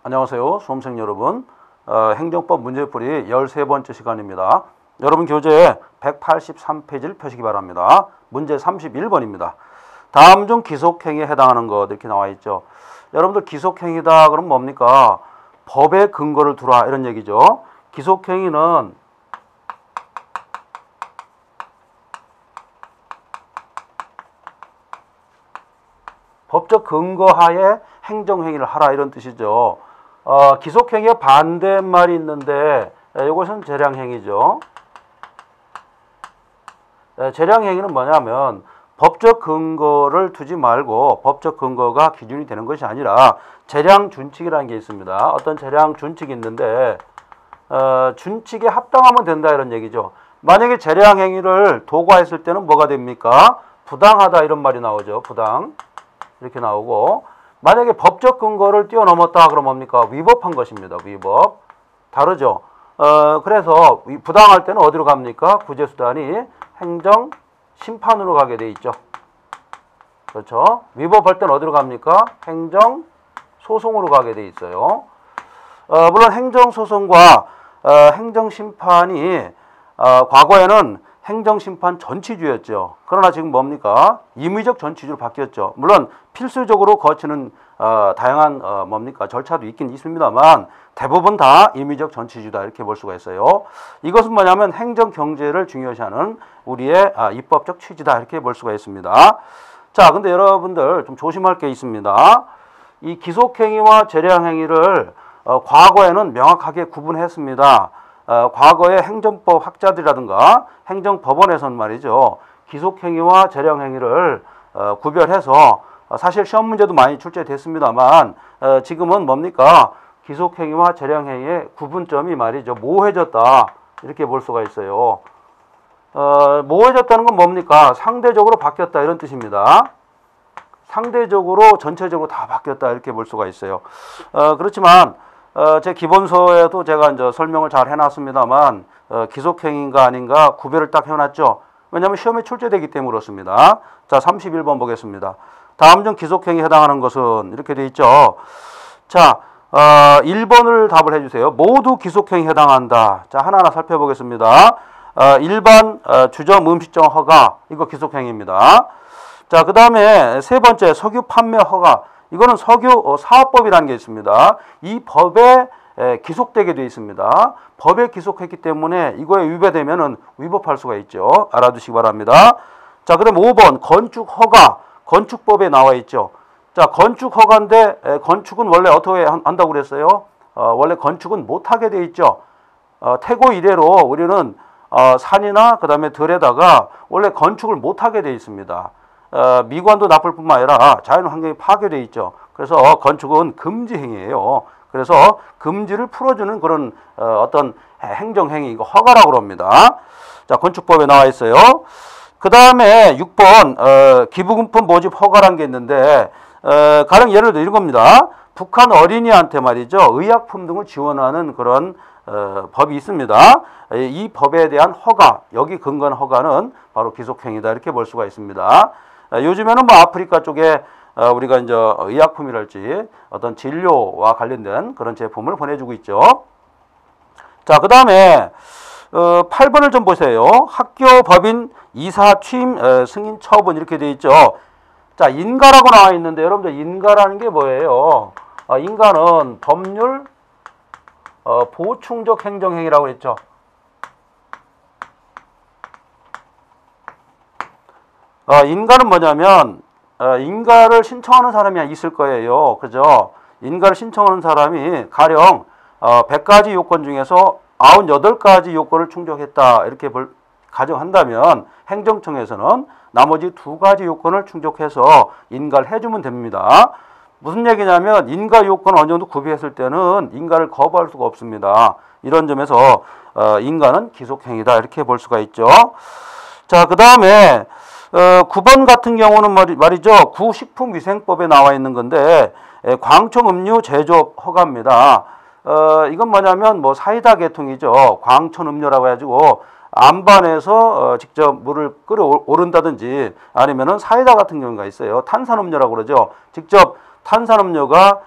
안녕하세요. 수험생 여러분. 행정법 문제풀이 13번째 시간입니다. 여러분 교재 183페이지를 펴시기 바랍니다. 문제 31번입니다. 다음 중 기속행위에 해당하는 것 이렇게 나와 있죠. 여러분들 기속행위다 그러면 뭡니까? 법의 근거를 두라 이런 얘기죠. 기속행위는 법적 근거하에 행정행위를 하라 이런 뜻이죠. 기속행위의 반대말이 있는데 이것은 재량행위죠. 재량행위는 뭐냐면 법적 근거를 두지 말고 법적 근거가 기준이 되는 것이 아니라 재량준칙이라는 게 있습니다. 어떤 재량준칙이 있는데 준칙에 합당하면 된다 이런 얘기죠. 만약에 재량행위를 도과했을 때는 뭐가 됩니까? 부당하다 이런 말이 나오죠. 부당 이렇게 나오고, 만약에 법적 근거를 뛰어넘었다 그러면 뭡니까? 위법한 것입니다. 위법. 다르죠. 그래서 부당할 때는 어디로 갑니까? 구제수단이 행정심판으로 가게 돼 있죠. 그렇죠. 위법할 때는 어디로 갑니까? 행정소송으로 가게 돼 있어요. 물론 행정소송과 행정심판이 과거에는 행정심판 전치주였죠. 그러나 지금 뭡니까? 임의적 전치주로 바뀌었죠. 물론 필수적으로 거치는 다양한 절차도 있긴 있습니다만 대부분 다 임의적 전치주다 이렇게 볼 수가 있어요. 이것은 뭐냐면 행정경제를 중요시하는 우리의 입법적 취지다 이렇게 볼 수가 있습니다. 자, 근데 여러분들 좀 조심할 게 있습니다. 이 기속행위와 재량행위를 과거에는 명확하게 구분했습니다. 과거의 행정법 학자들이라든가 행정법원에서는 말이죠. 기속행위와 재량행위를 구별해서 사실 시험 문제도 많이 출제됐습니다만 지금은 뭡니까? 기속행위와 재량행위의 구분점이 말이죠. 모호해졌다. 이렇게 볼 수가 있어요. 모호해졌다는 건 뭡니까? 상대적으로 바뀌었다 이런 뜻입니다. 상대적으로 전체적으로 다 바뀌었다 이렇게 볼 수가 있어요. 그렇지만 제 기본서에도 제가 이제 설명을 잘 해놨습니다만 기속행위인가 아닌가 구별을 딱 해놨죠. 왜냐하면 시험에 출제되기 때문에 그렇습니다. 자, 31번 보겠습니다. 다음 중 기속행위에 해당하는 것은 이렇게 돼 있죠. 자, 1번을 답을 해주세요. 모두 기속행위에 해당한다. 자, 하나하나 살펴보겠습니다. 1번 주점 음식점 허가, 이거 기속행위입니다. 자, 그 다음에 세 번째 석유 판매 허가, 이거는 석유 사업법이라는 게 있습니다. 이 법에 기속되게 되어 있습니다. 법에 기속했기 때문에 이거에 위배되면은 위법할 수가 있죠. 알아두시기 바랍니다. 자, 그다음 5번 건축 허가, 건축법에 나와 있죠. 자, 건축 허가인데 건축은 원래 어떻게 한다고 그랬어요? 원래 건축은 못하게 되어 있죠. 태고 이래로 우리는 산이나 그다음에 들에다가 원래 건축을 못하게 되어 있습니다. 미관도 나쁠 뿐만 아니라 자연 환경이 파괴되어 있죠. 그래서 건축은 금지 행위예요. 그래서 금지를 풀어주는 그런 어떤 행정행위, 이거 허가라고 합니다. 자, 건축법에 나와 있어요. 그 다음에 6번 기부금품 모집 허가라는 게 있는데 가령 예를 들어 이런 겁니다. 북한 어린이한테 말이죠, 의약품 등을 지원하는 그런 법이 있습니다. 이 법에 대한 허가, 여기 근거한 허가는 바로 기속행위다 이렇게 볼 수가 있습니다. 요즘에는 뭐 아프리카 쪽에 우리가 이제 의약품이랄지 어떤 진료와 관련된 그런 제품을 보내주고 있죠. 자, 그 다음에 8번을 좀 보세요. 학교 법인 이사 취임 승인 처분 이렇게 되어 있죠. 자, 인가라고 나와 있는데 여러분들 인가라는 게 뭐예요? 인가는 법률 보충적 행정행위라고 했죠. 인가는 뭐냐면 인가를 신청하는 사람이 있을 거예요. 그죠? 인가를 신청하는 사람이 가령 100가지 요건 중에서 98가지 요건을 충족했다 이렇게 가정한다면 행정청에서는 나머지 2가지 요건을 충족해서 인가를 해주면 됩니다. 무슨 얘기냐면 인가 요건을 어느 정도 구비했을 때는 인가를 거부할 수가 없습니다. 이런 점에서 인가는 기속행위다 이렇게 볼 수가 있죠. 자, 그 다음에 9번 같은 경우는 말이죠. 구식품위생법에 나와 있는 건데 광청 음료 제조업 허가입니다. 이건 뭐냐면 뭐 사이다 계통이죠. 광천 음료라고 해가지고 안반에서 직접 물을 끓여오른다든지 아니면은 사이다 같은 경우가 있어요. 탄산음료라고 그러죠. 직접 탄산음료가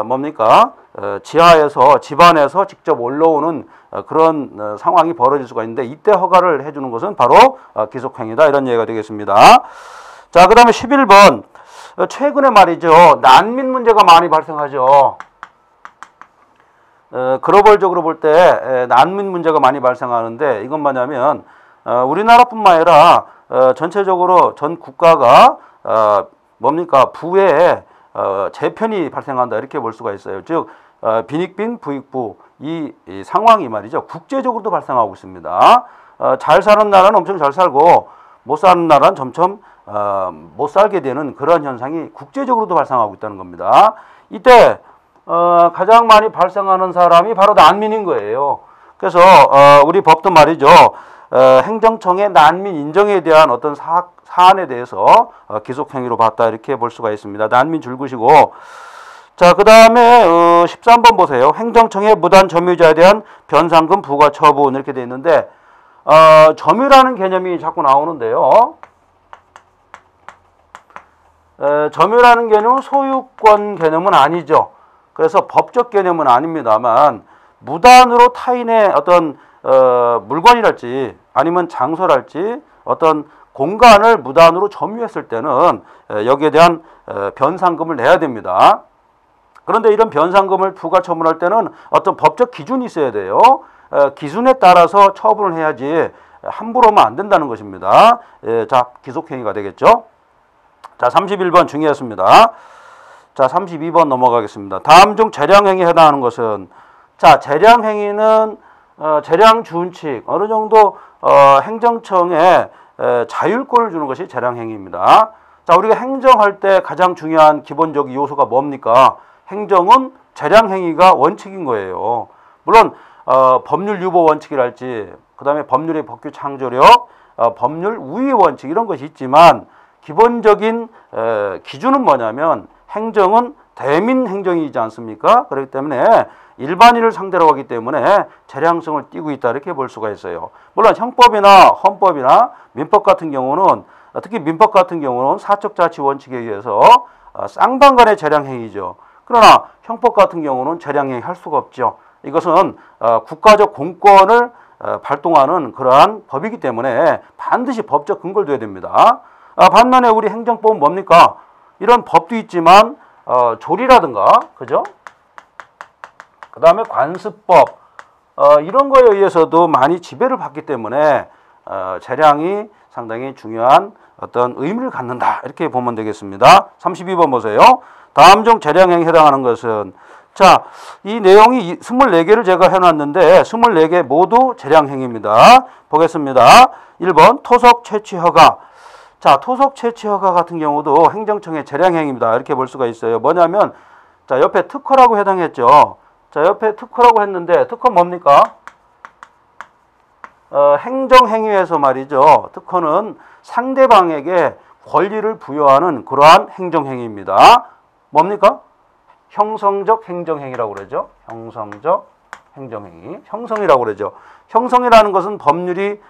뭡니까? 지하에서 집안에서 직접 올라오는 그런 상황이 벌어질 수가 있는데 이때 허가를 해주는 것은 바로 기속행위다 이런 얘기가 되겠습니다. 자, 그 다음에 11번 최근에 말이죠. 난민 문제가 많이 발생하죠. 글로벌적으로 볼 때 난민 문제가 많이 발생하는데 이건 뭐냐면 우리나라뿐만 아니라 전체적으로 전 국가가 뭡니까? 부에 재편이 발생한다 이렇게 볼 수가 있어요. 즉 빈익빈 부익부 이 상황이 말이죠. 국제적으로도 발생하고 있습니다. 잘 사는 나라는 엄청 잘 살고 못 사는 나라는 점점 못 살게 되는 그런 현상이 국제적으로도 발생하고 있다는 겁니다. 이때 가장 많이 발생하는 사람이 바로 난민인 거예요. 그래서 우리 법도 말이죠. 행정청의 난민 인정에 대한 어떤 사안에 대해서 기속행위로 봤다 이렇게 볼 수가 있습니다. 난민 줄구시고 자, 그 다음에 13번 보세요. 행정청의 무단 점유자에 대한 변상금 부과 처분 이렇게 되어 있는데 점유라는 개념이 자꾸 나오는데요. 점유라는 개념은 소유권 개념은 아니죠. 그래서 법적 개념은 아닙니다만 무단으로 타인의 어떤 물건이랄지 아니면 장소랄지 어떤 공간을 무단으로 점유했을 때는 여기에 대한 변상금을 내야 됩니다. 그런데 이런 변상금을 부과 처분할 때는 어떤 법적 기준이 있어야 돼요. 기준에 따라서 처분을 해야지 함부로 하면 안 된다는 것입니다. 자, 기속행위가 되겠죠. 자, 31번 중요했습니다. 자, 32번 넘어가겠습니다. 다음 중 재량행위에 해당하는 것은 자, 재량행위는 재량준칙 어느 정도 행정청에 자율권을 주는 것이 재량행위입니다. 자, 우리가 행정할 때 가장 중요한 기본적 요소가 뭡니까? 행정은 재량행위가 원칙인 거예요. 물론 법률 유보 원칙이랄지 그 다음에 법률의 법규 창조력, 법률 우위 원칙 이런 것이 있지만 기본적인 기준은 뭐냐면 행정은 대민 행정이지 않습니까? 그렇기 때문에 일반인을 상대로 하기 때문에 재량성을 띠고 있다 이렇게 볼 수가 있어요. 물론 형법이나 헌법이나 민법 같은 경우는 특히 민법 같은 경우는 사적자치 원칙에 의해서 쌍방간의 재량행위죠. 그러나 형법 같은 경우는 재량행위 할 수가 없죠. 이것은 국가적 공권을 발동하는 그러한 법이기 때문에 반드시 법적 근거를 둬야 됩니다. 반면에 우리 행정법은 뭡니까? 이런 법도 있지만 조리라든가 그죠? 그 다음에 관습법 이런 거에 의해서도 많이 지배를 받기 때문에 재량이 상당히 중요한 어떤 의미를 갖는다 이렇게 보면 되겠습니다. 32번 보세요. 다음 중 재량행위에 해당하는 것은 자, 이 내용이 24개를 제가 해놨는데 24개 모두 재량행위입니다. 보겠습니다. 1번 토속 채취 허가. 자, 토속 채취 허가 같은 경우도 행정청의 재량행위입니다. 이렇게 볼 수가 있어요. 뭐냐면 자, 옆에 특허라고 해당했죠. 자, 옆에 특허라고 했는데 특허 뭡니까? 행정행위에서 말이죠. 특허는 상대방에게 권리를 부여하는 그러한 행정행위입니다. 뭡니까? 형성적 행정행위라고 그러죠. 형성적 행정행위. 형성이라고 그러죠. 형성이라는 것은 법률이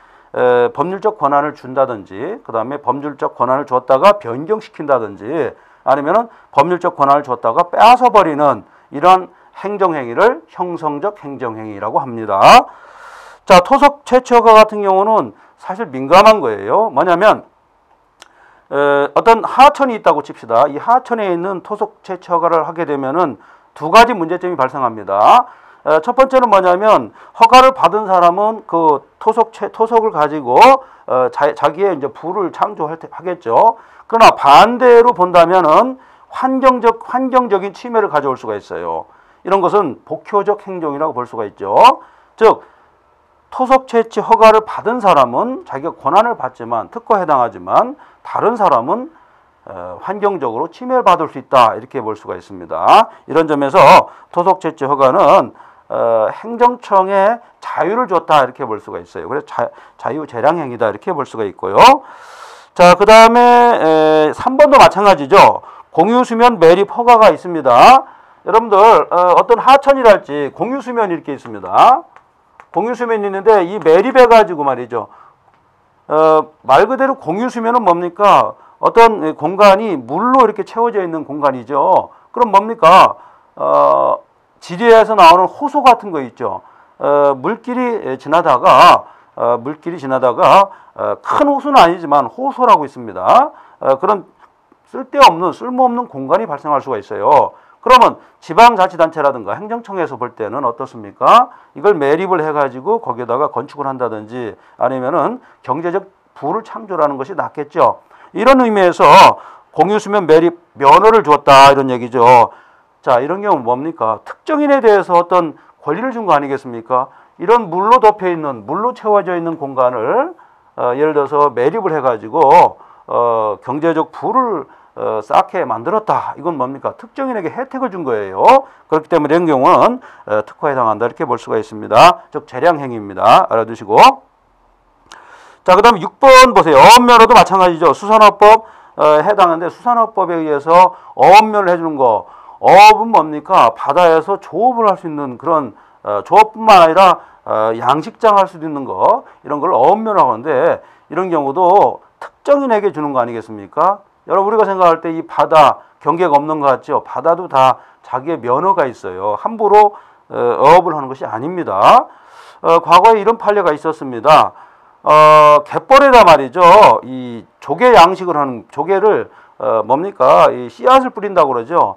법률적 권한을 준다든지 그 다음에 법률적 권한을 줬다가 변경시킨다든지 아니면은 법률적 권한을 줬다가 빼앗아버리는 이런 행정행위를 형성적 행정행위라고 합니다. 자, 토속 채취 허가 같은 경우는 사실 민감한 거예요. 뭐냐면 어떤 하천이 있다고 칩시다. 이 하천에 있는 토속 채취 허가를 하게 되면은 두 가지 문제점이 발생합니다. 첫 번째는 뭐냐면 허가를 받은 사람은 그 토속을 가지고 자기의 이제 부를 창조하겠죠. 그러나 반대로 본다면은 환경적인 침해를 가져올 수가 있어요. 이런 것은 복효적 행정이라고 볼 수가 있죠. 즉 토속 채취 허가를 받은 사람은 자기가 권한을 받지만 특허에 해당하지만 다른 사람은 환경적으로 침해를 받을 수 있다 이렇게 볼 수가 있습니다. 이런 점에서 토속 채취 허가는 행정청에 자유를 줬다 이렇게 볼 수가 있어요. 그래서 자유 재량행위다 이렇게 볼 수가 있고요. 자, 그 다음에 3번도 마찬가지죠. 공유수면 매립 허가가 있습니다. 여러분들 어떤 하천이랄지 공유수면이 이렇게 있습니다. 공유수면이 있는데 이 매립해가지고 말이죠. 말 그대로 공유수면은 뭡니까? 어떤 공간이 물로 이렇게 채워져 있는 공간이죠. 그럼 뭡니까? 지리에서 나오는 호소 같은 거 있죠. 물길이 지나다가 큰 호수는 아니지만 호소라고 있습니다. 그런 쓸모없는 공간이 발생할 수가 있어요. 그러면 지방자치단체라든가 행정청에서 볼 때는 어떻습니까? 이걸 매립을 해가지고 거기에다가 건축을 한다든지 아니면은 경제적 부를 창조하는 것이 낫겠죠. 이런 의미에서 공유수면 매립 면허를 줬다 이런 얘기죠. 자, 이런 경우는 뭡니까? 특정인에 대해서 어떤 권리를 준 거 아니겠습니까? 이런 물로 덮여 있는, 물로 채워져 있는 공간을 예를 들어서 매립을 해가지고 경제적 부를 쌓게 만들었다. 이건 뭡니까? 특정인에게 혜택을 준 거예요. 그렇기 때문에 이런 경우는 특허에 해당한다. 이렇게 볼 수가 있습니다. 즉 재량행위입니다. 알아두시고. 자, 그 다음에 6번 보세요. 어업면허도 마찬가지죠. 수산업법 해당하는데 수산업법에 의해서 어업면을 해주는 거. 어업은 뭡니까? 바다에서 조업을 할 수 있는 그런 조업뿐만 아니라 양식장 할 수도 있는 거. 이런 걸 어업면허라고 하는데 이런 경우도 특정인에게 주는 거 아니겠습니까? 여러분 우리가 생각할 때 이 바다 경계가 없는 것 같죠? 바다도 다 자기의 면허가 있어요. 함부로 어업을 하는 것이 아닙니다. 과거에 이런 판례가 있었습니다. 갯벌에다 말이죠. 이 조개 양식을 하는 조개를 뭡니까? 이 씨앗을 뿌린다고 그러죠.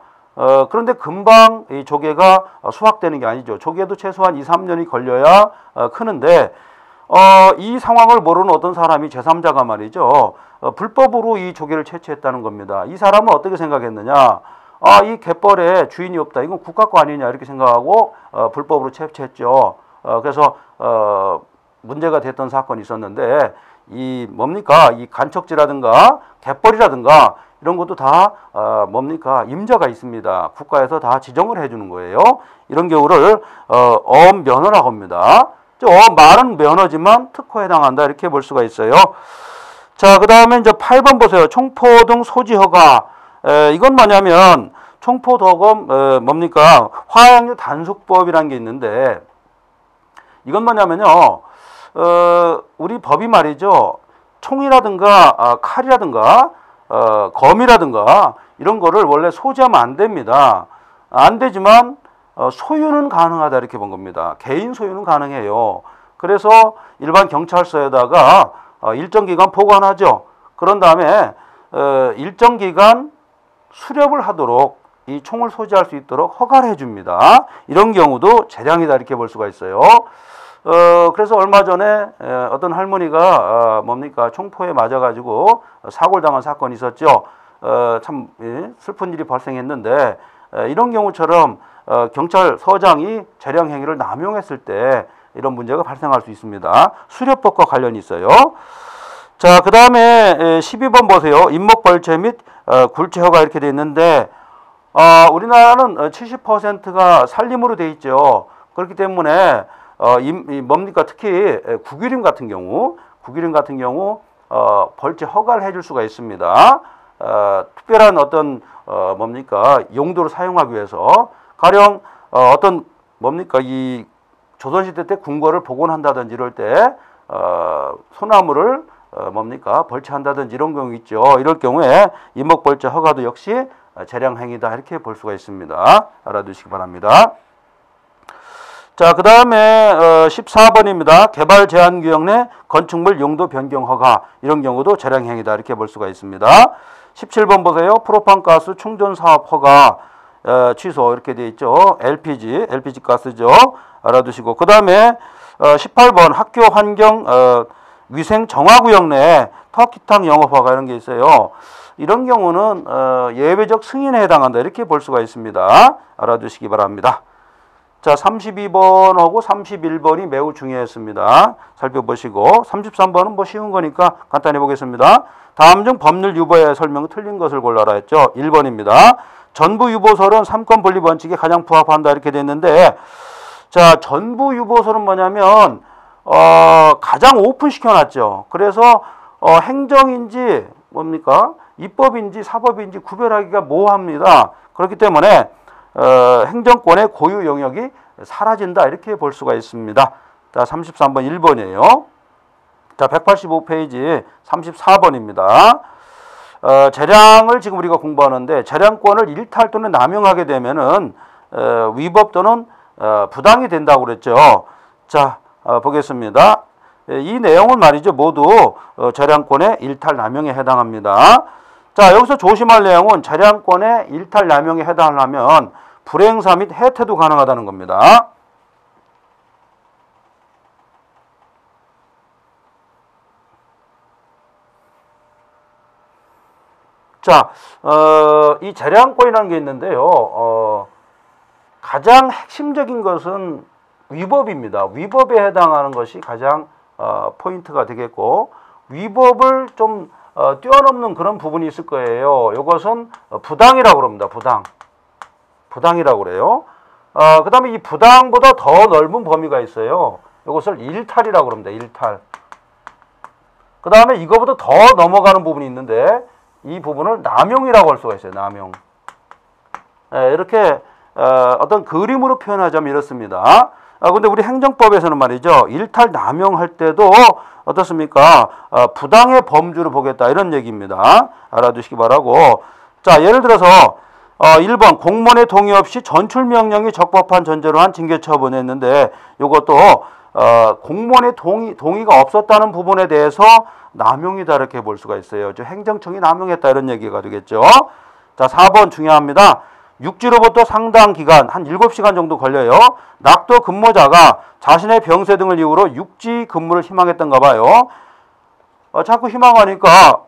그런데 금방 이 조개가 수확되는 게 아니죠. 조개도 최소한 2, 3년이 걸려야 크는데 이 상황을 모르는 어떤 사람이 제3자가 말이죠. 불법으로 이 조개를 채취했다는 겁니다. 이 사람은 어떻게 생각했느냐? 이 갯벌에 주인이 없다. 이건 국가 거 아니냐 이렇게 생각하고 불법으로 채취했죠. 그래서 문제가 됐던 사건이 있었는데 이 뭡니까? 이 간척지라든가 갯벌이라든가 이런 것도 다 뭡니까? 임자가 있습니다. 국가에서 다 지정을 해주는 거예요. 이런 경우를 어업면허라고 합니다. 말은 면허지만 특허에 해당한다 이렇게 볼 수가 있어요. 자, 그 다음에 이제 8번 보세요. 총포등 소지허가. 이건 뭐냐면 총포도금 뭡니까? 화약류 단속법이라는 게 있는데 이건 뭐냐면요. 우리 법이 말이죠. 총이라든가 칼이라든가 검이라든가 이런 거를 원래 소지하면 안 됩니다. 안 되지만 소유는 가능하다 이렇게 본 겁니다. 개인 소유는 가능해요. 그래서 일반 경찰서에다가 일정 기간 보관하죠. 그런 다음에 일정 기간 수렵을 하도록 이 총을 소지할 수 있도록 허가를 해줍니다. 이런 경우도 재량이다 이렇게 볼 수가 있어요. 그래서 얼마 전에 어떤 할머니가 뭡니까 총포에 맞아가지고 사고를 당한 사건이 있었죠. 참 슬픈 일이 발생했는데 이런 경우처럼 경찰서장이 재량 행위를 남용했을 때 이런 문제가 발생할 수 있습니다. 수렵법과 관련이 있어요. 자, 그 다음에 12번 보세요. 임목벌채 및 굴채허가 이렇게 돼 있는데 우리나라는 70%가 산림으로 돼 있죠. 그렇기 때문에 뭡니까 특히 국유림 같은 경우 벌채 허가를 해줄 수가 있습니다. 특별한 어떤 뭡니까 용도로 사용하기 위해서 가령 어떤 뭡니까 이 조선시대 때 궁궐을 복원한다든지 이럴 때 소나무를 뭡니까 벌채한다든지 이런 경우 있죠. 이럴 경우에 임목벌채 허가도 역시 재량행위다 이렇게 볼 수가 있습니다. 알아두시기 바랍니다. 자, 그 다음에 14번입니다. 개발 제한 구역 내 건축물 용도 변경 허가 이런 경우도 재량행위다 이렇게 볼 수가 있습니다. 17번 보세요. 프로판가스 충전 사업 허가 취소 이렇게 돼 있죠. LPG 가스죠. 알아두시고 그 다음에 18번 학교 환경 위생 정화구역 내 터키탕 영업 허가 이런 게 있어요. 이런 경우는 예외적 승인에 해당한다 이렇게 볼 수가 있습니다. 알아두시기 바랍니다. 자, 32번하고 31번이 매우 중요했습니다. 살펴보시고 33번은 뭐 쉬운 거니까 간단히 보겠습니다. 다음 중 법률 유보의 설명이 틀린 것을 골라라 했죠. 1번입니다. 전부 유보설은 삼권 분립 원칙에 가장 부합한다 이렇게 됐는데 자, 전부 유보설은 뭐냐면 가장 오픈시켜 놨죠. 그래서 행정인지 뭡니까? 입법인지 사법인지 구별하기가 모호합니다. 그렇기 때문에 행정권의 고유 영역이 사라진다 이렇게 볼 수가 있습니다. 자, 33번 1번이에요. 자, 185페이지 34번입니다. 재량을 지금 우리가 공부하는데 재량권을 일탈 또는 남용하게 되면은 위법 또는 부당이 된다고 그랬죠. 자, 보겠습니다. 이 내용은 말이죠. 모두 재량권의 일탈 남용에 해당합니다. 자, 여기서 조심할 내용은 재량권의 일탈 남용에 해당하려면 불행사 및 해태도 가능하다는 겁니다. 자, 이 재량권이라는 게 있는데요. 가장 핵심적인 것은 위법입니다. 위법에 해당하는 것이 가장 포인트가 되겠고, 위법을 좀 뛰어넘는 그런 부분이 있을 거예요. 이것은 부당이라고 그럽니다. 부당이라고 그래요. 그 다음에 이 부당보다 더 넓은 범위가 있어요. 이것을 일탈이라고 그럽니다. 일탈. 그 다음에 이거보다 더 넘어가는 부분이 있는데 이 부분을 남용이라고 할 수가 있어요. 남용. 이렇게 어떤 그림으로 표현하자면 이렇습니다. 근데 우리 행정법에서는 말이죠. 일탈 남용할 때도 어떻습니까? 부당의 범주를 보겠다. 이런 얘기입니다. 알아두시기 바라고. 자, 예를 들어서 1번 공무원의 동의 없이 전출명령이 적법한 전제로 한 징계 처분했는데 이것도 공무원의 동의가 없었다는 부분에 대해서 남용이다 이렇게 볼 수가 있어요. 행정청이 남용했다 이런 얘기가 되겠죠. 자, 4번 중요합니다. 육지로부터 상당 기간 한 7시간 정도 걸려요. 낙도 근무자가 자신의 병세 등을 이유로 육지 근무를 희망했던가 봐요. 자꾸 희망하니까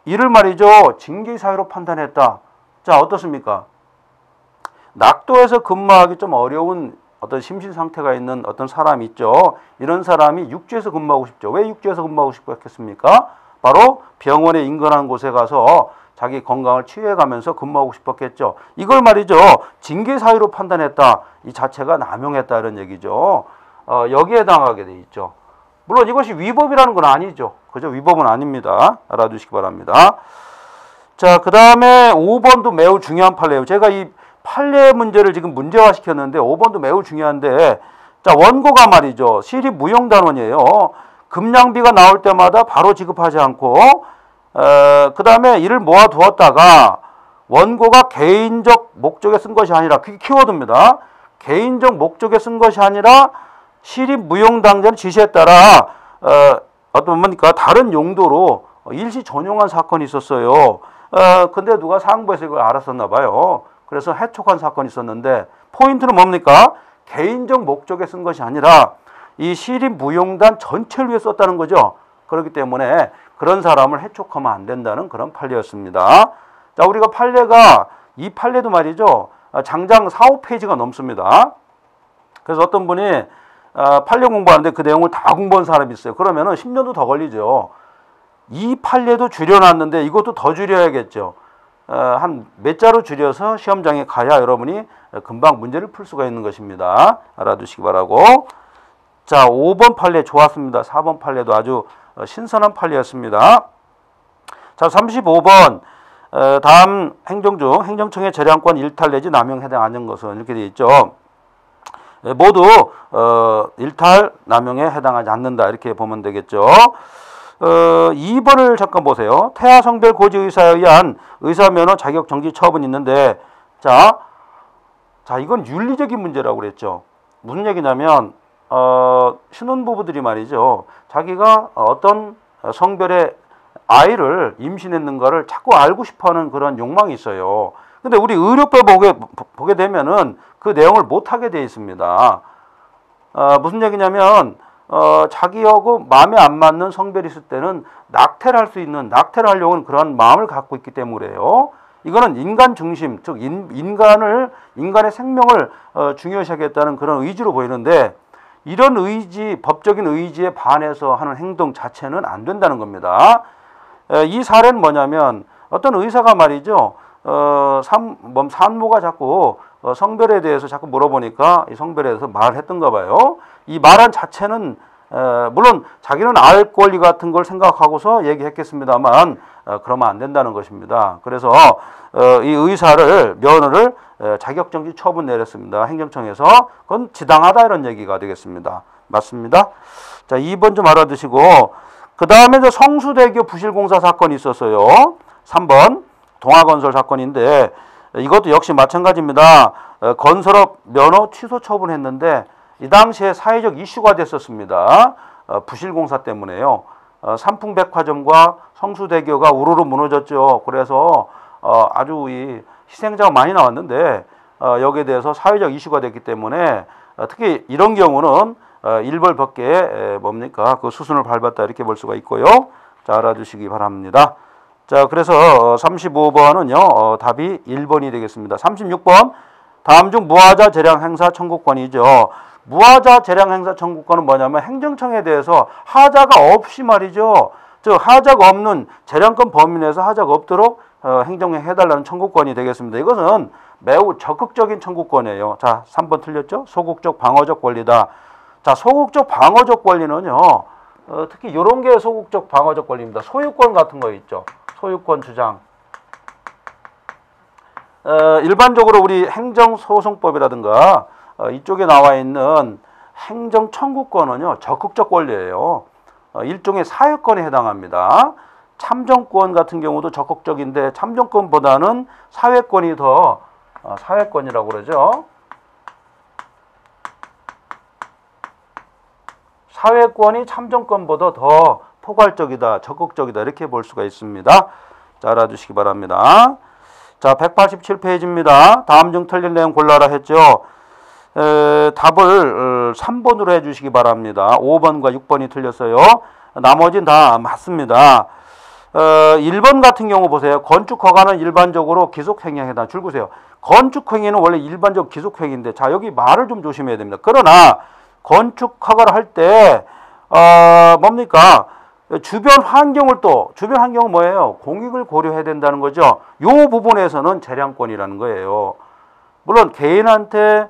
이를 말이죠. 징계 사유로 판단했다. 자, 어떻습니까? 낙도에서 근무하기 좀 어려운 어떤 심신 상태가 있는 어떤 사람이 있죠. 이런 사람이 육지에서 근무하고 싶죠. 왜 육지에서 근무하고 싶었겠습니까? 바로 병원에 인근한 곳에 가서 자기 건강을 치유해가면서 근무하고 싶었겠죠. 이걸 말이죠. 징계 사유로 판단했다. 이 자체가 남용했다 이런 얘기죠. 여기에 해당하게 돼 있죠. 물론 이것이 위법이라는 건 아니죠. 그죠? 위법은 아닙니다. 알아두시기 바랍니다. 자, 그 다음에 5번도 매우 중요한 판례예요. 제가 이 판례 문제를 지금 문제화 시켰는데 5번도 매우 중요한데, 자, 원고가 말이죠. 시립 무용단원이에요. 급량비가 나올 때마다 바로 지급하지 않고 그 다음에 이를 모아두었다가 원고가 개인적 목적에 쓴 것이 아니라, 그게 키워드입니다. 개인적 목적에 쓴 것이 아니라 시립 무용당자의 지시에 따라 어떤 뭡니까 다른 용도로 일시 전용한 사건이 있었어요. 근데 누가 상부에서 이걸 알았었나 봐요. 그래서 해촉한 사건이 있었는데 포인트는 뭡니까? 개인적 목적에 쓴 것이 아니라 이 시립 무용단 전체를 위해 썼다는 거죠. 그렇기 때문에 그런 사람을 해촉하면 안 된다는 그런 판례였습니다. 자, 우리가 이 판례도 말이죠. 장장 4, 5페이지가 넘습니다. 그래서 어떤 분이 판례 공부하는데 그 내용을 다 공부한 사람이 있어요. 그러면은 10년도 더 걸리죠. 이 판례도 줄여놨는데 이것도 더 줄여야겠죠. 한 몇 자로 줄여서 시험장에 가야 여러분이 금방 문제를 풀 수가 있는 것입니다. 알아두시기 바라고. 자, 5번 판례 좋았습니다. 4번 판례도 아주 신선한 판례였습니다. 자, 35번 다음 행정 중 행정청의 재량권 일탈 내지 남용 해당하는 것은 이렇게 되어 있죠. 모두 일탈 남용에 해당하지 않는다 이렇게 보면 되겠죠. 2번을 잠깐 보세요. 태아 성별 고지 의사에 의한 의사면허 자격 정지 처분이 있는데, 자 이건 윤리적인 문제라고 그랬죠. 무슨 얘기냐면 신혼부부들이 말이죠. 자기가 어떤 성별의 아이를 임신했는가를 자꾸 알고 싶어하는 그런 욕망이 있어요. 근데 우리 의료법 보게 되면은 그 내용을 못하게 되어 있습니다. 무슨 얘기냐면 자기하고 마음에 안 맞는 성별이 있을 때는 낙태를 하려고 하는 그런 마음을 갖고 있기 때문에요. 이거는 인간 중심, 즉 인간의 생명을 중요시하겠다는 그런 의지로 보이는데, 이런 의지, 법적인 의지에 반해서 하는 행동 자체는 안 된다는 겁니다. 이 사례는 뭐냐면 어떤 의사가 말이죠. 산모가 자꾸 성별에 대해서 자꾸 물어보니까 이 성별에 대해서 말을 했던가 봐요. 이 말한 자체는 물론 자기는 알 권리 같은 걸 생각하고서 얘기했겠습니다만 그러면 안 된다는 것입니다. 그래서 이 의사를 면허를 자격정지 처분 내렸습니다. 행정청에서. 그건 지당하다 이런 얘기가 되겠습니다. 맞습니다. 자, 2번 좀 알아두시고, 그 다음에 성수대교 부실공사 사건이 있었어요. 3번 동아건설 사건인데 이것도 역시 마찬가지입니다. 건설업 면허 취소 처분했는데 이 당시에 사회적 이슈가 됐었습니다. 부실공사 때문에요. 삼풍백화점과 성수대교가 우르르 무너졌죠. 그래서 아주 이 희생자가 많이 나왔는데 여기에 대해서 사회적 이슈가 됐기 때문에 특히 이런 경우는 일벌법계에 뭡니까? 그 수순을 밟았다 이렇게 볼 수가 있고요. 자, 알아두시기 바랍니다. 자, 그래서 35번은요. 답이 1번이 되겠습니다. 36번 다음 중 무하자 재량 행사 청구권이죠. 무하자 재량 행사 청구권은 뭐냐면 행정청에 대해서 하자가 없이 말이죠. 즉 하자가 없는 재량권 범위 내에서 하자가 없도록 행정에 해달라는 청구권이 되겠습니다. 이것은 매우 적극적인 청구권이에요. 자, 3번 틀렸죠? 소극적 방어적 권리다. 자, 소극적 방어적 권리는요. 특히 이런 게 소극적 방어적 권리입니다. 소유권 같은 거 있죠. 소유권 주장. 일반적으로 우리 행정소송법이라든가 이쪽에 나와 있는 행정청구권은요. 적극적 권리예요. 일종의 사유권에 해당합니다. 참정권 같은 경우도 적극적인데 참정권보다는 사회권이 더 사회권이라고 그러죠. 사회권이 참정권보다 더 포괄적이다, 적극적이다 이렇게 볼 수가 있습니다. 자, 알아두시기 바랍니다. 자, 187페이지입니다. 다음 중 틀린 내용 골라라 했죠. 답을 3번으로 해주시기 바랍니다. 5번과 6번이 틀렸어요. 나머지는 다 맞습니다. 1번 같은 경우 보세요. 건축허가는 일반적으로 기속행위에 해당. 줄 보세요. 건축행위는 원래 일반적 기속행위인데 자, 여기 말을 좀 조심해야 됩니다. 그러나 건축허가를 할 때 뭡니까? 주변 환경을 주변 환경은 뭐예요? 공익을 고려해야 된다는 거죠. 이 부분에서는 재량권이라는 거예요. 물론 개인한테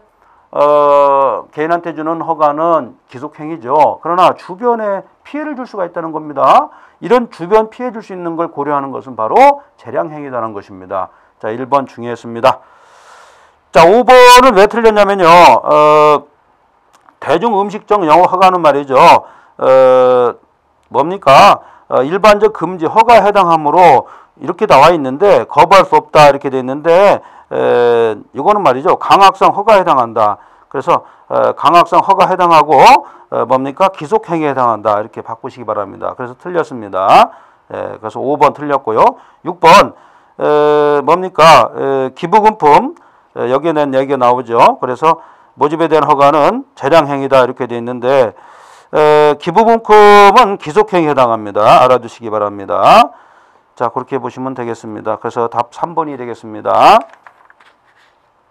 주는 허가는 기속행위죠. 그러나 주변에 피해를 줄 수가 있다는 겁니다. 이런 주변 피해 줄 수 있는 걸 고려하는 것은 바로 재량행위라는 것입니다. 자, 1번 중요했습니다. 자, 5번은 왜 틀렸냐면요. 대중음식점 영업 허가는 말이죠. 뭡니까? 일반적 금지 허가에 해당하므로 이렇게 나와 있는데 거부할 수 없다 이렇게 돼 있는데 이거는 말이죠. 강학상 허가에 해당한다. 그래서 강학상 허가 해당하고 뭡니까? 기속행위에 해당한다. 이렇게 바꾸시기 바랍니다. 그래서 틀렸습니다. 그래서 5번 틀렸고요. 6번 뭡니까? 기부금품 여기에 낸 얘기가 나오죠. 그래서 모집에 대한 허가는 재량행위다 이렇게 돼 있는데 기부금품은 기속행위에 해당합니다. 알아두시기 바랍니다. 자, 그렇게 보시면 되겠습니다. 그래서 답 3번이 되겠습니다.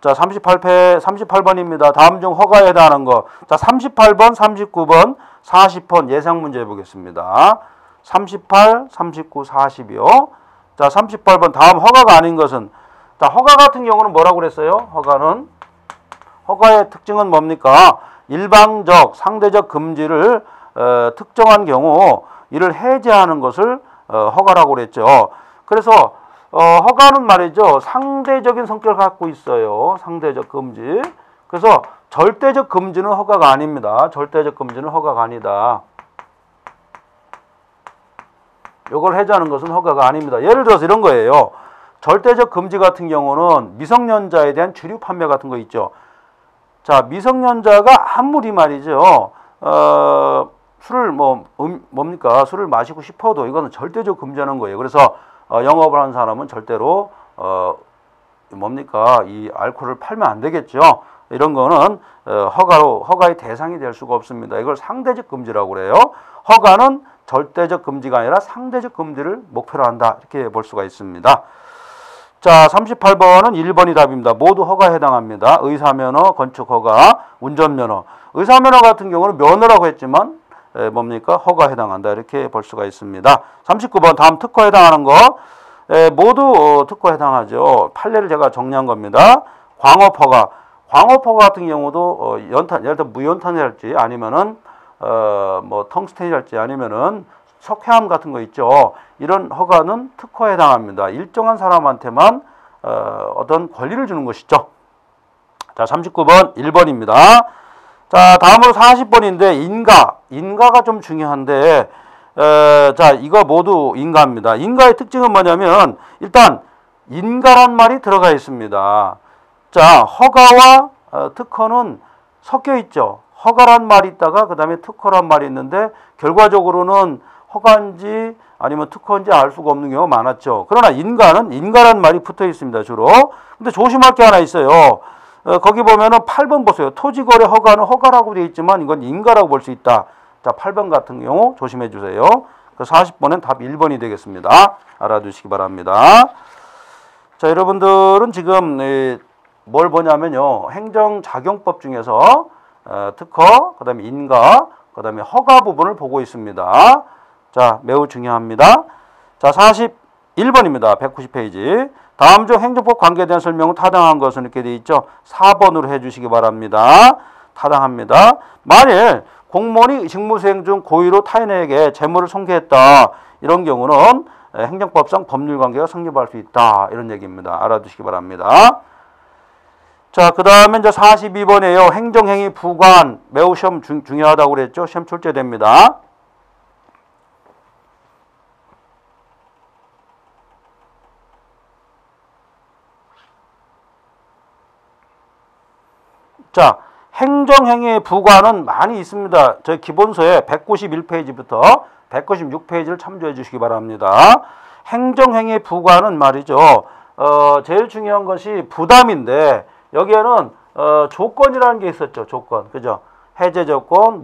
자, 38번입니다. 다음 중 허가에 해당하는 거. 자, 38번, 39번, 40번 예상 문제 보겠습니다. 38, 39, 40이요. 자, 38번 다음 허가가 아닌 것은 자, 허가 같은 경우는 뭐라고 그랬어요? 허가의 특징은 뭡니까? 일방적, 상대적 금지를 특정한 경우 이를 해제하는 것을 허가라고 그랬죠. 그래서 허가는 말이죠. 상대적인 성격을 갖고 있어요. 상대적 금지. 그래서 절대적 금지는 허가가 아닙니다. 절대적 금지는 허가가 아니다. 이걸 해제하는 것은 허가가 아닙니다. 예를 들어서 이런 거예요. 절대적 금지 같은 경우는 미성년자에 대한 주류 판매 같은 거 있죠. 자, 미성년자가 아무리 말이죠. 술을 뭡니까? 술을 마시고 싶어도 이거는 절대적 금지하는 거예요. 그래서 영업을 하는 사람은 절대로 뭡니까? 이 알코올을 팔면 안 되겠죠. 이런 거는 허가의 대상이 될 수가 없습니다. 이걸 상대적 금지라고 그래요. 허가는 절대적 금지가 아니라 상대적 금지를 목표로 한다. 이렇게 볼 수가 있습니다. 자, 38번은 1번이 답입니다. 모두 허가에 해당합니다. 의사면허, 건축허가, 운전면허. 의사면허 같은 경우는 면허라고 했지만 뭡니까? 허가에 해당한다. 이렇게 볼 수가 있습니다. 39번 다음 특허에 해당하는 거 모두 특허에 해당하죠. 판례를 제가 정리한 겁니다. 광업허가. 광업허가 같은 경우도 연탄, 예를 들어 무연탄이랄지 아니면은 텅스텐이랄지 아니면은 석회암 같은 거 있죠. 이런 허가는 특허에 해당합니다. 일정한 사람한테만 어떤 권리를 주는 것이죠. 자, 39번 1번입니다. 자, 다음으로 40번인데 인가가 좀 중요한데 자, 이거 모두 인가입니다. 인가의 특징은 뭐냐면 일단 인가란 말이 들어가 있습니다. 자, 허가와 특허는 섞여 있죠. 허가란 말이 있다가 그 다음에 특허란 말이 있는데 결과적으로는 허가인지 아니면 특허인지 알 수가 없는 경우가 많았죠. 그러나 인가는 인가란 말이 붙어 있습니다. 주로. 근데 조심할 게 하나 있어요. 거기 보면은 8번 보세요. 토지거래 허가는 허가라고 되어 있지만 이건 인가라고 볼 수 있다. 자, 8번 같은 경우 조심해 주세요. 그 40번은 답 1번이 되겠습니다. 알아두시기 바랍니다. 자, 여러분들은 지금 뭘 보냐면요. 행정작용법 중에서 특허, 그 다음에 인가, 그 다음에 허가 부분을 보고 있습니다. 자, 매우 중요합니다. 자, 41번입니다. 190페이지. 다음 중 행정법 관계에 대한 설명은 타당한 것은 이렇게 되어 있죠. 4번으로 해주시기 바랍니다. 타당합니다. 만일 공무원이 직무수행 중 고의로 타인에게 재물을 손괴했다. 이런 경우는 행정법상 법률관계가 성립할 수 있다. 이런 얘기입니다. 알아두시기 바랍니다. 자, 그 다음에 이제 42번이에요. 행정행위 부관. 매우 시험 중요하다고 그랬죠. 시험 출제됩니다. 자, 행정행위의 부관은 많이 있습니다. 저희 기본서에 191페이지부터 196페이지를 참조해 주시기 바랍니다. 행정행위의 부관은 말이죠. 제일 중요한 것이 부담인데 여기에는 조건이라는 게 있었죠. 조건. 그죠? 해제 조건,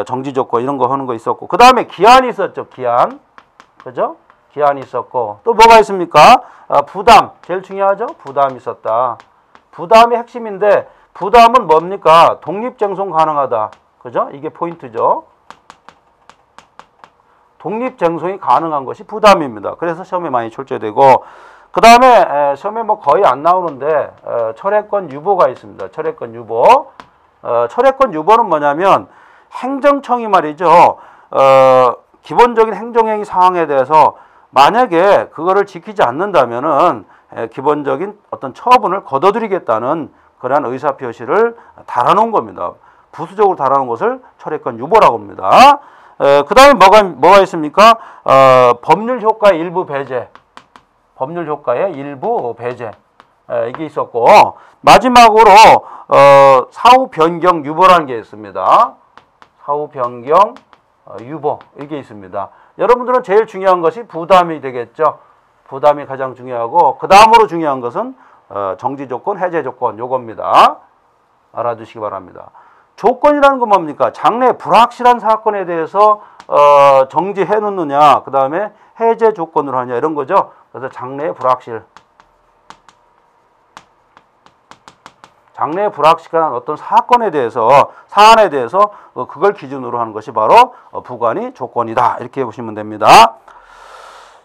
정지 조건 이런 거 하는 거 있었고. 그 다음에 기한이 있었죠. 기한. 그죠? 기한이 있었고. 또 뭐가 있습니까? 부담. 제일 중요하죠? 부담이 있었다. 부담이 핵심인데 부담은 뭡니까? 독립쟁송 가능하다. 그죠? 이게 포인트죠. 독립쟁송이 가능한 것이 부담입니다. 그래서 시험에 많이 출제되고 그 다음에 시험에 거의 안 나오는데 철회권 유보가 있습니다. 철회권 유보. 철회권 유보는 뭐냐면 행정청이 말이죠. 기본적인 행정행위 사항에 대해서 만약에 그거를 지키지 않는다면은 기본적인 어떤 처분을 거둬들이겠다는 그러한 의사표시를 달아놓은 겁니다. 부수적으로 달아놓은 것을 철회권 유보라고 합니다. 그 다음에 뭐가 있습니까? 법률 효과의 일부 배제. 법률 효과의 일부 배제. 이게 있었고, 마지막으로, 사후 변경 유보라는 게 있습니다. 사후 변경 유보. 이게 있습니다. 여러분들은 제일 중요한 것이 부담이 되겠죠. 부담이 가장 중요하고, 그 다음으로 중요한 것은 정지 조건, 해제 조건, 요겁니다. 알아두시기 바랍니다. 조건이라는 건 뭡니까? 장래 불확실한 사건에 대해서 정지해 놓느냐, 그 다음에 해제 조건으로 하냐, 이런 거죠. 그래서 장래의 불확실. 장래의 불확실한 어떤 사건에 대해서, 사안에 대해서 그걸 기준으로 하는 것이 바로 부관이 조건이다. 이렇게 보시면 됩니다.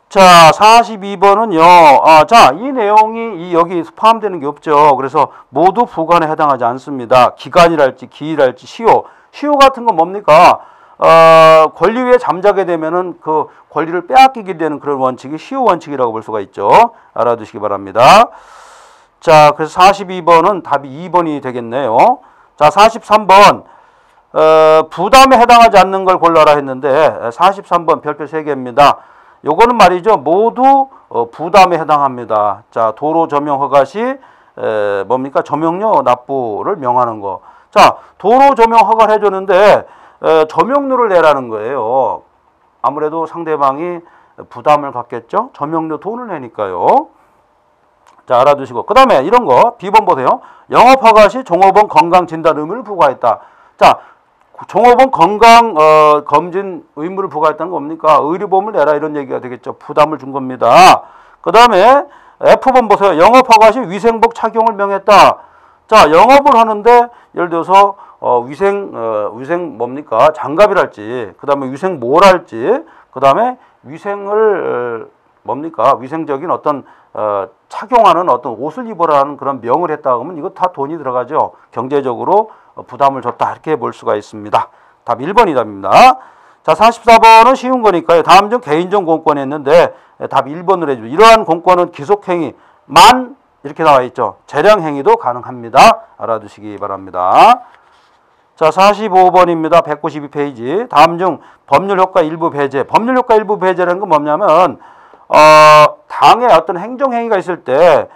자, 42번은요. 자, 이 내용이 여기 포함되는 게 없죠. 그래서 모두 부관에 해당하지 않습니다. 기간이랄지 기일할지 시효. 시효 같은 건 뭡니까? 권리 위에 잠자게 되면은 그 권리를 빼앗기게 되는 그런 원칙이 시효 원칙이라고 볼 수가 있죠. 알아두시기 바랍니다. 자, 그래서 42번은 답이 2번이 되겠네요. 자, 43번. 부담에 해당하지 않는 걸 골라라 했는데 43번 별표 3개입니다. 요거는 말이죠. 모두 부담에 해당합니다. 자, 도로 조명 허가 시 뭡니까? 조명료 납부를 명하는 거. 자, 도로 조명 허가를 해줬는데 조명료를 내라는 거예요. 아무래도 상대방이 부담을 갖겠죠. 조명료 돈을 내니까요. 자, 알아두시고. 그 다음에 이런 거 B번 보세요. 영업 허가 시 종업원 건강 진단 의무를 부과했다. 자, 종업원 건강 검진 의무를 부과했다는 거 뭡니까? 의료보험을 내라 이런 얘기가 되겠죠. 부담을 준 겁니다. 그 다음에 F번 보세요. 영업 허가 시 위생복 착용을 명했다. 자, 영업을 하는데 예를 들어서 위생 뭡니까? 장갑이랄지, 그 다음에 위생 뭐랄지, 그 다음에 위생을 뭡니까? 위생적인 어떤 착용하는 어떤 옷을 입어라는 그런 명을 했다 그러면 이거 다 돈이 들어가죠. 경제적으로 부담을 줬다 이렇게 볼 수가 있습니다. 답 1번이 답입니다. 자, 44번은 쉬운 거니까요. 다음 중 개인정 공권이 했는데 답 1번으로 해주죠. 이러한 공권은 기속행위만 이렇게 나와 있죠. 재량행위도 가능합니다. 알아두시기 바랍니다. 자, 45번입니다. 192페이지. 다음 중 법률효과 일부 배제. 법률효과 일부 배제라는 건 뭐냐면 당에 어떤 행정행위가 있을 때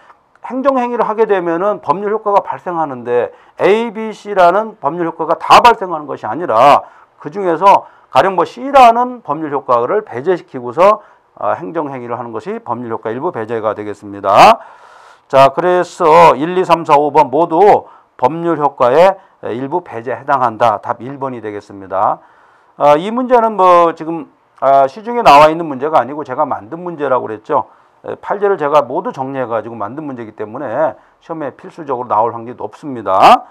행정행위를 하게 되면은 법률 효과가 발생하는데 A, B, C라는 법률 효과가 다 발생하는 것이 아니라 그 중에서 가령 뭐 C라는 법률 효과를 배제시키고서 행정행위를 하는 것이 법률 효과 일부 배제가 되겠습니다. 자, 그래서 1, 2, 3, 4, 5번 모두 법률 효과의 일부 배제에 해당한다. 답 1번이 되겠습니다. 이 문제는 뭐 지금 시중에 나와 있는 문제가 아니고 제가 만든 문제라고 그랬죠. 판례를 제가 모두 정리해가지고 만든 문제이기 때문에 시험에 필수적으로 나올 확률이 높습니다.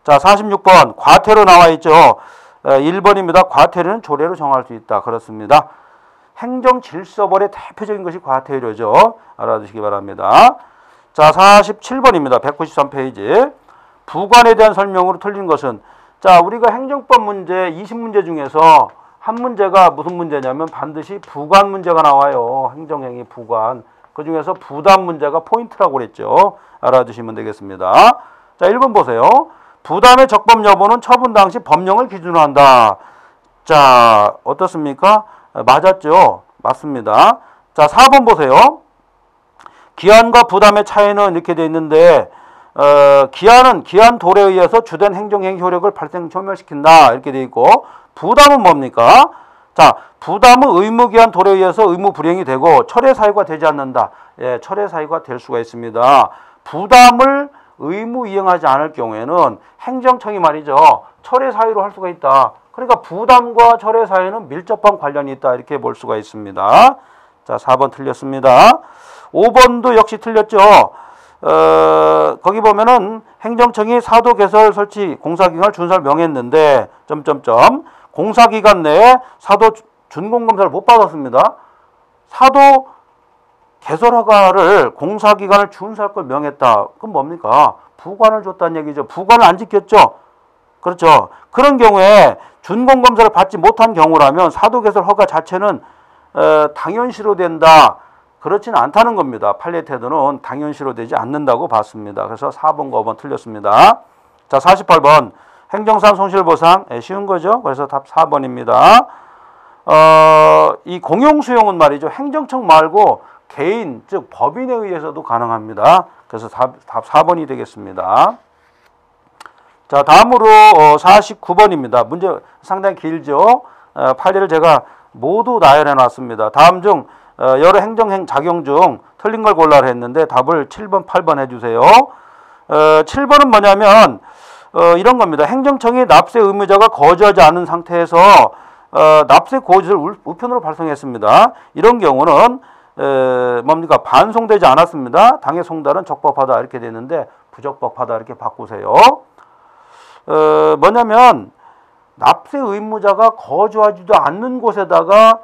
자, 46번 과태료 나와 있죠. 1번입니다. 과태료는 조례로 정할 수 있다. 그렇습니다. 행정질서벌의 대표적인 것이 과태료죠. 알아두시기 바랍니다. 자, 47번입니다. 193페이지. 부관에 대한 설명으로 틀린 것은, 자, 우리가 행정법 문제 20문제 중에서 한 문제가 무슨 문제냐면 반드시 부관 문제가 나와요. 행정행위 부관. 그 중에서 부담 문제가 포인트라고 그랬죠. 알아두시면 되겠습니다. 자, 1번 보세요. 부담의 적법 여부는 처분 당시 법령을 기준으로 한다. 자, 어떻습니까? 맞았죠? 맞습니다. 자, 4번 보세요. 기한과 부담의 차이는 이렇게 되어 있는데 기한은 기한 도래에 의해서 주된 행정행위 효력을 발생 소멸시킨다. 이렇게 되어 있고 부담은 뭡니까? 자, 부담은 의무기한 도래에 의해서 의무 불이행이 되고 철회 사유가 되지 않는다. 예, 철회 사유가 될 수가 있습니다. 부담을 의무 이행하지 않을 경우에는 행정청이 말이죠. 철회 사유로 할 수가 있다. 그러니까 부담과 철회 사유는 밀접한 관련이 있다. 이렇게 볼 수가 있습니다. 자, 4번 틀렸습니다. 5번도 역시 틀렸죠. 거기 보면은 행정청이 사도 개설 설치 공사기간을 준수할 명했는데 공사기간 내에 사도 준공검사를 못 받았습니다. 사도 개설 허가를 공사기간을 준수할 걸 명했다. 그럼 뭡니까? 부관을 줬다는 얘기죠. 부관을 안 지켰죠. 그렇죠. 그런 경우에 준공검사를 받지 못한 경우라면 사도 개설 허가 자체는 당연시로 된다. 그렇지는 않다는 겁니다. 판례 태도는 당연시로 되지 않는다고 봤습니다. 그래서 4번과 5번 틀렸습니다. 자, 48번 행정상 손실보상 쉬운 거죠. 그래서 답 4번입니다. 이 공용수용은 말이죠. 행정청 말고 개인 즉 법인에 의해서도 가능합니다. 그래서 답 4번이 되겠습니다. 자, 다음으로 49번입니다. 문제 상당히 길죠. 판례를 제가 모두 나열해 놨습니다. 다음 중 여러 행정행 작용 중 틀린 걸 골라라 했는데 답을 7번, 8번 해주세요. 7번은 뭐냐면 이런 겁니다. 행정청이 납세 의무자가 거주하지 않은 상태에서 납세 고지를 우편으로 발송했습니다. 이런 경우는 뭡니까? 반송되지 않았습니다. 당해 송달은 적법하다 이렇게 되는데 부적법하다 이렇게 바꾸세요. 뭐냐면 납세 의무자가 거주하지도 않는 곳에다가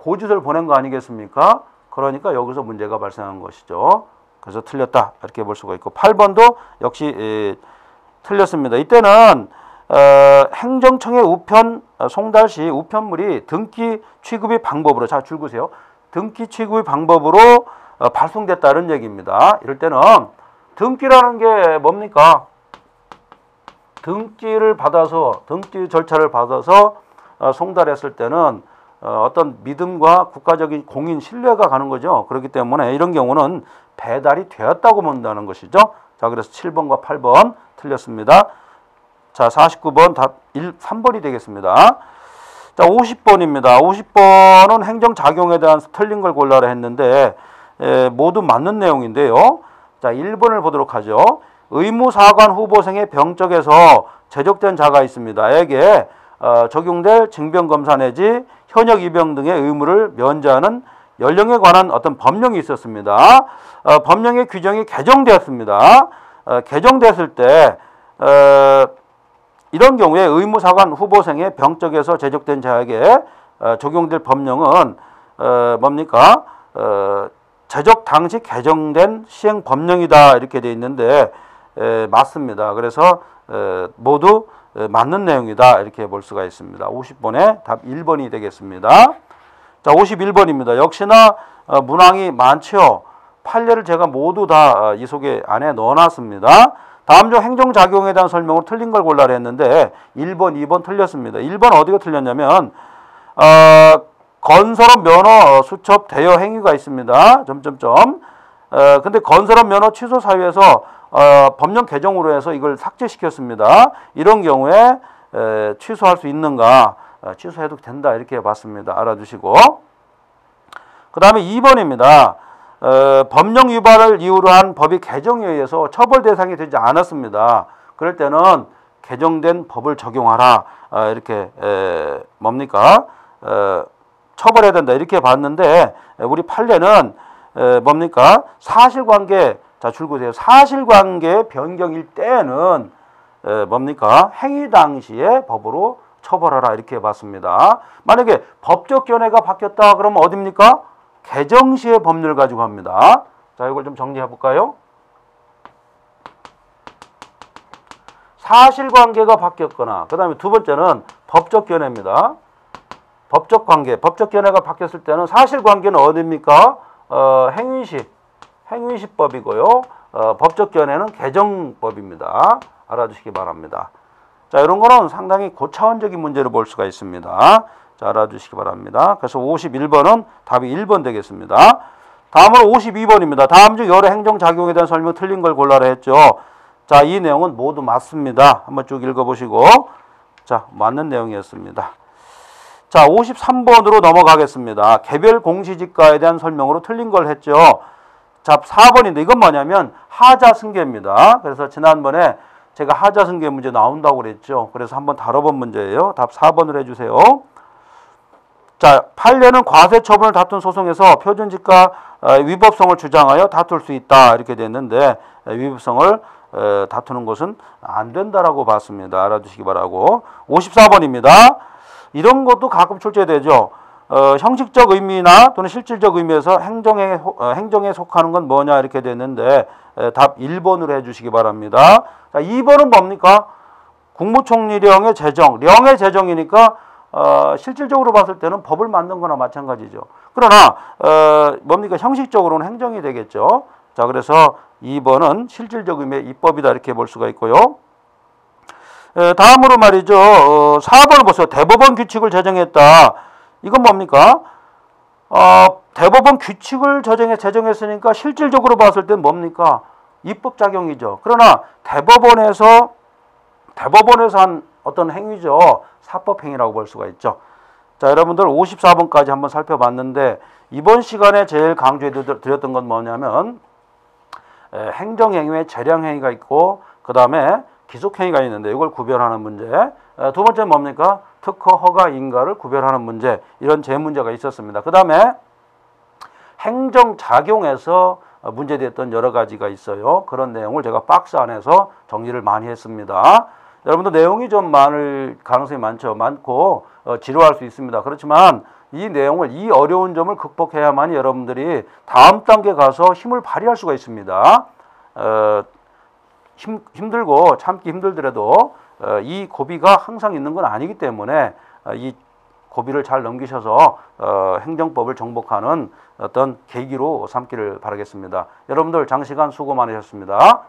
고지서를 보낸 거 아니겠습니까? 그러니까 여기서 문제가 발생한 것이죠. 그래서 틀렸다 이렇게 볼 수가 있고 8번도 역시 틀렸습니다. 이때는 행정청의 우편 송달 시 우편물이 등기 취급의 방법으로 자 줄구세요. 등기 취급의 방법으로 발송됐다는 얘기입니다. 이럴 때는 등기라는 게 뭡니까? 등기를 받아서 등기 절차를 받아서 송달했을 때는 어떤 믿음과 국가적인 공인 신뢰가 가는 거죠. 그렇기 때문에 이런 경우는 배달이 되었다고 본다는 것이죠. 자, 그래서 7번과 8번 틀렸습니다. 자, 49번 답 3번이 되겠습니다. 자, 50번입니다. 50번은 행정작용에 대한 틀린 걸 골라라 했는데 모두 맞는 내용인데요. 자, 1번을 보도록 하죠. 의무사관 후보생의 병적에서 제적된 자가 있습니다. 에게 적용될 징병검사 내지 현역 입영 등의 의무를 면제하는 연령에 관한 어떤 법령이 있었습니다. 법령의 규정이 개정되었습니다. 개정됐을 때 이런 경우에 의무사관 후보생의 병적에서 제적된 자에게 적용될 법령은 뭡니까? 제적 당시 개정된 시행 법령이다 이렇게 되어 있는데 맞습니다. 그래서 모두 맞는 내용이다 이렇게 볼 수가 있습니다. 50번에 답 1번이 되겠습니다. 자, 51번입니다. 역시나 문항이 많죠. 판례를 제가 모두 다 이 속에 안에 넣어놨습니다. 다음 중 행정작용에 대한 설명으로 틀린 걸 골라라 했는데 1번, 2번 틀렸습니다. 1번 어디가 틀렸냐면 건설업 면허 수첩 대여 행위가 있습니다. 점점점. 근데 건설업 면허 취소 사유에서 법령 개정으로 해서 이걸 삭제시켰습니다. 이런 경우에 취소할 수 있는가? 취소해도 된다 이렇게 봤습니다. 알아두시고. 그 다음에 2번입니다. 법령 위반을 이유로 한 법이 개정에 의해서 처벌 대상이 되지 않았습니다. 그럴 때는 개정된 법을 적용하라. 이렇게 뭡니까? 처벌해야 된다 이렇게 봤는데 우리 판례는 뭡니까? 사실관계, 자 줄거세요. 사실관계 변경일 때는 뭡니까? 행위 당시에 법으로 처벌하라 이렇게 봤습니다. 만약에 법적 견해가 바뀌었다 그러면 어디입니까? 개정 시의 법률 가지고 합니다. 자, 이걸 좀 정리해 볼까요? 사실관계가 바뀌었거나, 그 다음에 두 번째는 법적 견해입니다. 법적 관계, 법적 견해가 바뀌었을 때는 사실관계는 어디입니까? 행위시법이고요. 법적 견해는 개정법입니다. 알아두시기 바랍니다. 자, 이런 거는 상당히 고차원적인 문제로 볼 수가 있습니다. 자, 알아두시기 바랍니다. 그래서 51번은 답이 1번 되겠습니다. 다음으로 52번입니다. 다음 중 여러 행정작용에 대한 설명 틀린 걸 골라라 했죠. 자, 이 내용은 모두 맞습니다. 한번 쭉 읽어보시고. 자, 맞는 내용이었습니다. 자, 53번으로 넘어가겠습니다. 개별 공시지가에 대한 설명으로 틀린 걸 했죠. 자, 4번인데 이건 뭐냐면 하자승계입니다. 그래서 지난번에 제가 하자승계 문제 나온다고 그랬죠. 그래서 한번 다뤄본 문제예요. 답 4번을 해주세요. 자, 판례는 과세처분을 다툰 소송에서 표준지가 위법성을 주장하여 다툴 수 있다 이렇게 됐는데 위법성을 다투는 것은 안 된다라고 봤습니다. 알아두시기 바라고. 54번입니다. 이런 것도 가끔 출제되죠. 형식적 의미나 또는 실질적 의미에서 행정에 속하는 건 뭐냐 이렇게 됐는데 답 1번으로 해주시기 바랍니다. 자, 2번은 뭡니까? 국무총리령의 제정, 령의 제정이니까 실질적으로 봤을 때는 법을 만든 거나 마찬가지죠. 그러나 뭡니까? 형식적으로는 행정이 되겠죠. 자, 그래서 2번은 실질적 의미의 입법이다 이렇게 볼 수가 있고요. 다음으로 말이죠. 4번을 보세요. 대법원 규칙을 제정했다. 이건 뭡니까? 대법원 규칙을 제정했으니까 실질적으로 봤을 땐 뭡니까? 입법작용이죠. 그러나 대법원에서 한 어떤 행위죠. 사법행위라고 볼 수가 있죠. 자, 여러분들 54번까지 한번 살펴봤는데 이번 시간에 제일 강조해 드렸던 건 뭐냐면 행정행위에 재량행위가 있고 그 다음에 기속행위가 있는데 이걸 구별하는 문제. 두 번째는 뭡니까? 특허, 허가, 인가를 구별하는 문제. 이런 재문제가 있었습니다. 그 다음에 행정작용에서 문제됐던 여러 가지가 있어요. 그런 내용을 제가 박스 안에서 정리를 많이 했습니다. 여러분들 내용이 좀 많을 가능성이 많고 지루할 수 있습니다. 그렇지만 이 내용을, 이 어려운 점을 극복해야만이 여러분들이 다음 단계 가서 힘을 발휘할 수가 있습니다. 힘들고 참기 힘들더라도 이 고비가 항상 있는 건 아니기 때문에 이 고비를 잘 넘기셔서 행정법을 정복하는 어떤 계기로 삼기를 바라겠습니다. 여러분들 장시간 수고 많으셨습니다.